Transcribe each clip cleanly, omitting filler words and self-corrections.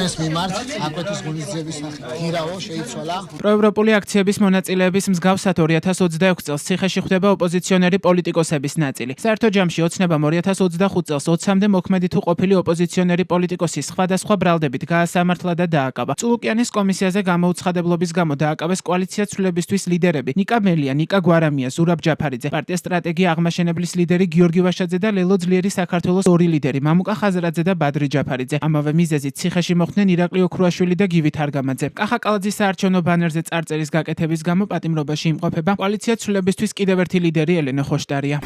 ჩვენს მიმართ აკვეთის ღონისძიების სახით გირაო შეიცვალა. პროევროპული აქციების მონაწილეების მსგავსად 2026 წელს ციხეში ხვდება ოპოზიციონერი პოლიტიკოსების ნაწილი. საერთო ჯამში ოცნებამ 2025 წელს 20-მდე მოქმედი თუ ყოფილი ოპოზიციონერი პოლიტიკოსის სხვადასხვა ბრალდებით გაასამართლა და დააკავა. წულუკიანის კომისიაზე გამოუცხადებლობის გამო დააკავეს კოალიცია ცვლილებისთვის ლიდერები: ნიკა მელია, ნიკა გვარამია, ზურაბ ჯაფარიძე, პარტიის სტრატეგია აღმაშენებლის ლიდერი გიორგი ვაშაძე და ლელო ძლიერი საქართველოს ორი ლიდერი მამუკა ხაზარაძე და ბადრი ჯაფარიძე. ამავე მიზეზით ციხეში მოხვდნენ ირაკლი ოქრუაშვილი და გივი თარგამაძე. კახა კალაძის საარჩევნო ბანერზე წარწერის გაკეთების გამო პატიმრობაში იმყოფება კოალიცია ცვლილებისთვის კიდევ ერთი ლიდერი ელენე ხოშტარია.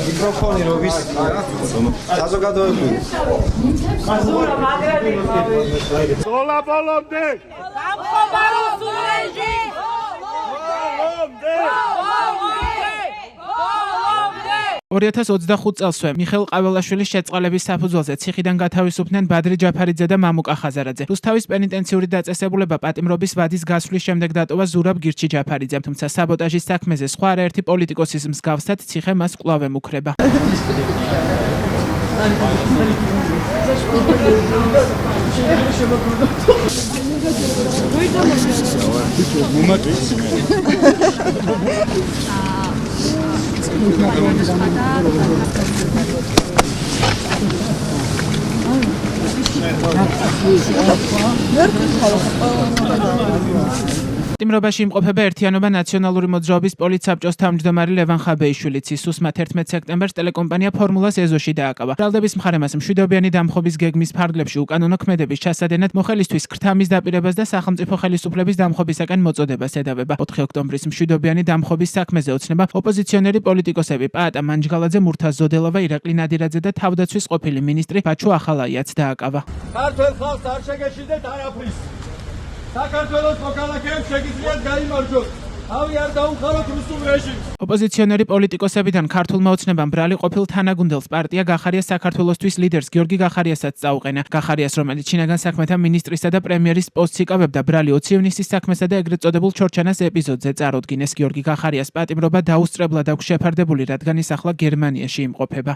მიკროფონი როვის საზოგადოებრივი სოლა ბოლომდე გამხობაროს რეჟი 2025 წელსვე მიხეილ ყაველაშვილის შეწყალების საფუძველზე ციხიდან გათავისუფლდნენ ბადრი ჯაფარიძე და მამუკა ხაზარაძე. რუსთავის პენიტენციური დაწესებულება პატიმრობის ვადის გასვლის შემდეგ დატოვა ზურაბ გირჩი ჯაფარიძემ, თუმცა საბოტაჟის საქმეზე სხვა არაერთი პოლიტიკოსის მსგავსად ციხე მას კვლავ ემუქრება. პატიმრობაში იმყოფება ერთიანობა ნაციონალური მოძრაობის პოლიცსაბჭოს თავმჯდომარე ლევან ხაბეიშვილიც. სუსმა 11 სექტემბერს ტელეკომპანია ფორმულას ეზოში დააკავა. ბრალდების მხარემას მშვიდობიანი დამხობის გეგმის ფარგლებში უკანონო ქმედების ჩასადენად მოხელისთვის ქრთამის დაპირებას და სახელმწიფო ხელისუფლების დამხობისაკენ მოწოდებას ედავება. 4 ოქტომბრის მშვიდობიანი დამხობის საქმეზე ოცნება ოპოზიციონერი პოლიტიკოსები პაატა მანჯგალაძე, მურთაზ ზოდელავა, ირაკლი ნადირაძე და თავდაცვის ყოფილი მინისტრი ბაჩუ ახალაიაც დააკავა. ქართველ ხალხს არ შეგეშინდეთ არაფრის. საქართველოს მოქალაქეებს შეგიძლიათ გაიმარჯვოთ. ავი არ დაუხაროთ რუსულ რეჟიმს. ოპოზიციონერი პოლიტიკოსებიდან ქართულმა ოცნებამ ბრალი ყოფილ თანაგუნდელს პარტია გახარიას საქართველოსთვის ლიდერს გიორგი გახარიასაც წაუყენა. გახარიას, რომელიც შინაგან საქმეთა მინისტრისა და პრემიერის პოსტს იკავებდა, ბრალი 20 ივნისის საქმესა და ეგრეთ წოდებულ ჩორჩანას ეპიზოდზე წარუდგინეს. გიორგი გახარიას პატიმრობა დაუსწრებლად აქვს შეფარდებული, რადგან ის ახლა გერმანიაში იმყოფება.